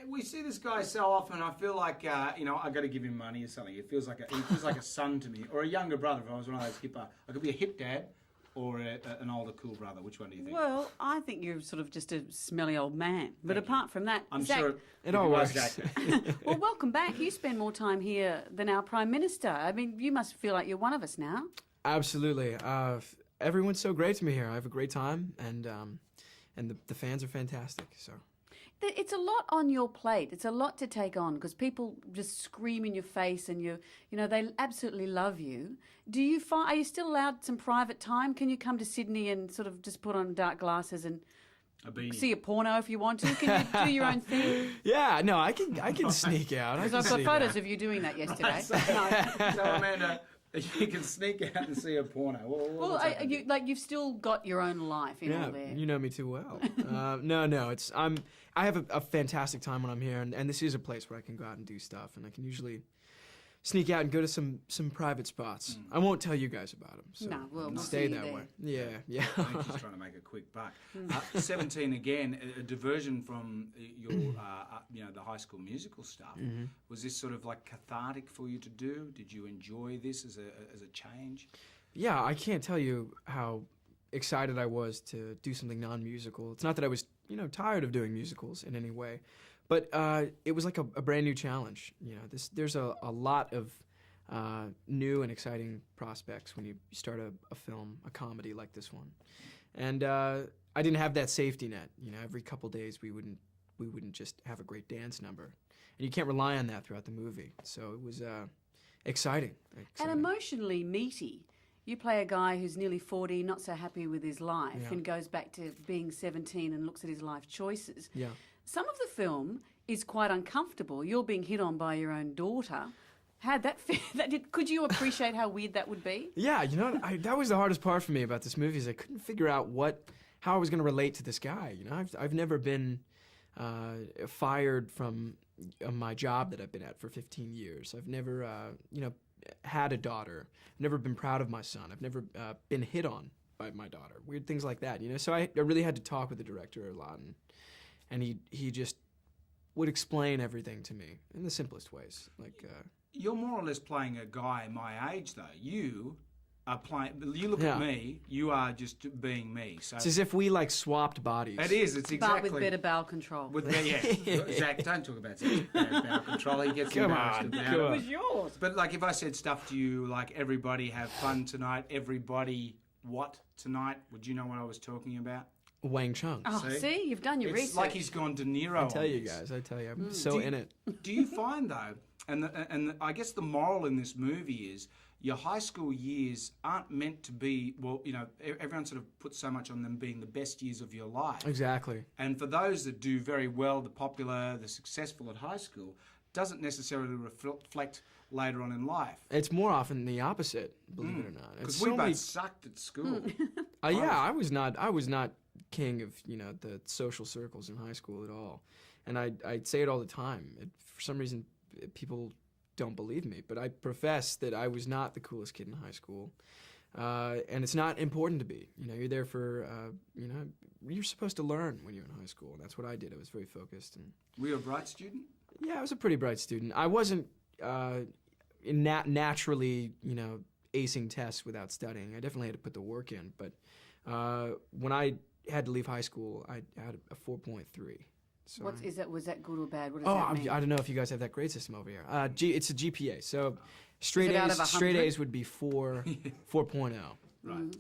we see this guy so often. I feel like I got to give him money or something. He feels like a son to me, or a younger brother. If I was one of those hipper, I could be a hip dad or an older cool brother. Which one do you think? Well, I think you're sort of just a smelly old man. But apart from that, I'm Zac, sure it all works. well, welcome back. You spend more time here than our Prime Minister. I mean, you must feel like you're one of us now. Absolutely. Everyone's so great to me here. I have a great time, and the fans are fantastic. So. It's a lot on your plate. It's a lot to take on because people just scream in your face, and they absolutely love you. Are you still allowed some private time? Can you come to Sydney and sort of just put on dark glasses and see a porno if you want to? Can you do your own thing? Yeah, no, I can sneak out. Because I've got photos of you doing that yesterday. So Amanda, you can sneak out and see a porno. You've still got your own life in all there. You know me too well. No, I have a fantastic time when I'm here, and this is a place where I can go out and do stuff, and I can usually sneak out and go to some private spots. I won't tell you guys about them. So we'll stay see that you way. there. Yeah. I think she's trying to make a quick buck. 17 again, a diversion from your the High School Musical stuff. Was this sort of like cathartic for you to do? Did you enjoy this as a change? Yeah, I can't tell you how excited I was to do something non-musical. It's not that I was tired of doing musicals in any way, but it was like a brand new challenge. There's a lot of new and exciting prospects when you start a film, a comedy like this one, and I didn't have that safety net. Every couple days we wouldn't just have a great dance number, and you can't rely on that throughout the movie. So it was exciting. And emotionally meaty. You play a guy who's nearly 40, not so happy with his life, and goes back to being 17 and looks at his life choices. Yeah. Some of the film is quite uncomfortable. You're being hit on by your own daughter. How'd that feel? Could you appreciate how weird that would be? Yeah, that was the hardest part for me about this movie is I couldn't figure out how I was going to relate to this guy. I've never been fired from my job that I've been at for 15 years. I've never, had a daughter. I've never been proud of my son. I've never been hit on by my daughter. Weird things like that, So I really had to talk with the director a lot, and he just would explain everything to me in the simplest ways. You're more or less playing a guy my age, though. You are playing. You look at me. You are just being me. So it's as if we swapped bodies. It is. It's exactly. But with better bowel control. Zach, don't talk about Zach's bowel control. He gets embarrassed about it. It was yours. But if I said stuff to you like everybody have fun tonight, everybody what tonight? Would you know what I was talking about? Wang Chung. Oh, see, you've done your research. It's like he's gone De Niro. I tell you guys. I'm so in it. Do you find though, and I guess the moral in this movie is your high school years aren't meant to be, everyone sort of puts so much on them being the best years of your life. Exactly. And for those that do very well, the popular, the successful at high school, doesn't necessarily reflect later on in life. It's more often the opposite, believe it or not. Because we both sucked at school. I was not king of the social circles in high school at all, and I'd say it all the time. For some reason, people don't believe me, but I profess that I was not the coolest kid in high school, and it's not important to be. You're there for you're supposed to learn when you're in high school, and that's what I did. I was very focused. And were you a bright student? Yeah, I was a pretty bright student. I wasn't naturally acing tests without studying. I definitely had to put the work in, but when I had to leave high school, I had a 4.3. So was that good or bad? What does that mean? I don't know if you guys have that grade system over here. It's a GPA. So straight A's would be 4.0. Right.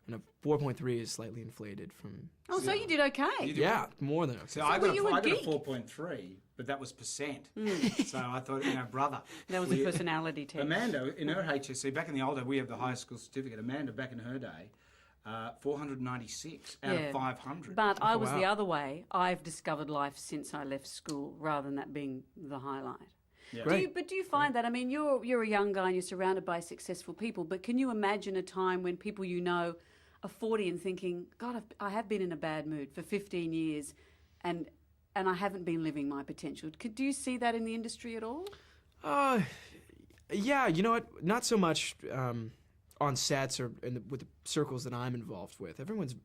And a 4.3 is slightly inflated from. Oh, so you did okay. More than okay. So I got a 4.3, but that was percent. So I thought, brother. That was a personality test. Amanda, in her HSC, back in the old day, we have the high school certificate. Amanda, back in her day, 496 out of 500. But I was the other way. I've discovered life since I left school rather than that being the highlight. Yeah. Do you find that? I mean, you're a young guy and you're surrounded by successful people, but can you imagine a time when people are 40 and thinking, God, I have been in a bad mood for 15 years and I haven't been living my potential. Do you see that in the industry at all? Yeah, you know what? Not so much on sets or with the circles that I'm involved with. Everyone's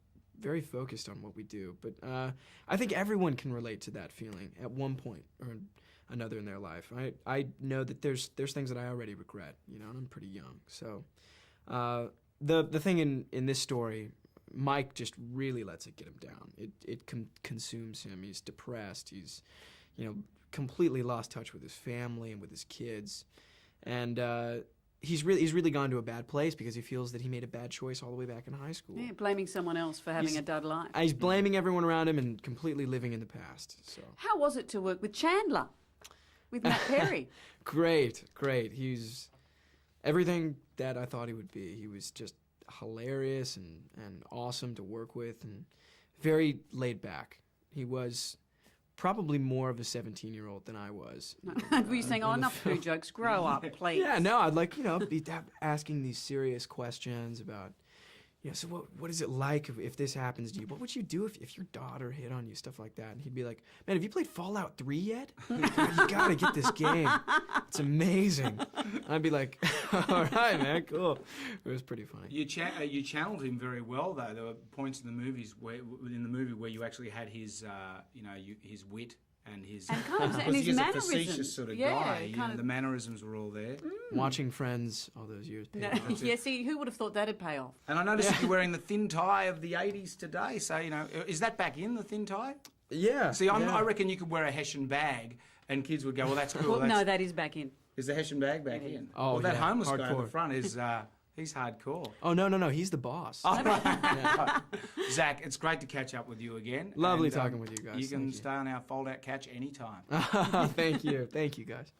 very focused on what we do. But I think everyone can relate to that feeling at one point or another in their life. I know that there's things that I already regret, you know, and I'm pretty young. So the thing in this story, Mike just really lets it get him down. It consumes him. He's depressed. He's, you know, completely lost touch with his family and with his kids, and he's really gone to a bad place because he feels that he made a bad choice all the way back in high school. Yeah, blaming someone else for having a dud life. He's blaming everyone around him and completely living in the past. So How was it to work with Chandler, with Matt Perry? Great. He's everything that I thought he would be. He was just hilarious and awesome to work with and very laid back. He was probably more of a 17-year-old than I was. Were you saying, "Oh, enough poo jokes, grow up, please"? Yeah, no, I'd like, you know, be asking these serious questions about, you know, so what is it like if this happens to you? What would you do if your daughter hit on you, stuff like that? And he'd be like, "Man, have you played Fallout 3 yet? God, you gotta get this game. It's amazing." I'd be like, "All right, man, cool." It was pretty funny. You channeled him very well, though. There were points in the movie where you actually had his, his wit and his and his he's a mannerisms. facetious sort of guy. You know, the mannerisms were all there. Watching Friends all those years. Yeah, see, who would have thought that'd pay off? And I noticed that you're wearing the thin tie of the 80s today. So, you know, is that back in, the thin tie? Yeah. See, I reckon you could wear a Hessian bag and kids would go, well, that's cool. Well, no, that is back in. Is the Hessian bag back in? Oh, well, that yeah. homeless guy in the Hardcore. front is, he's hardcore. Oh, no, he's the boss. Zach, it's great to catch up with you again. Lovely And, talking with you guys. You can Thank you. stay on our fold-out catch anytime. Thank you, guys.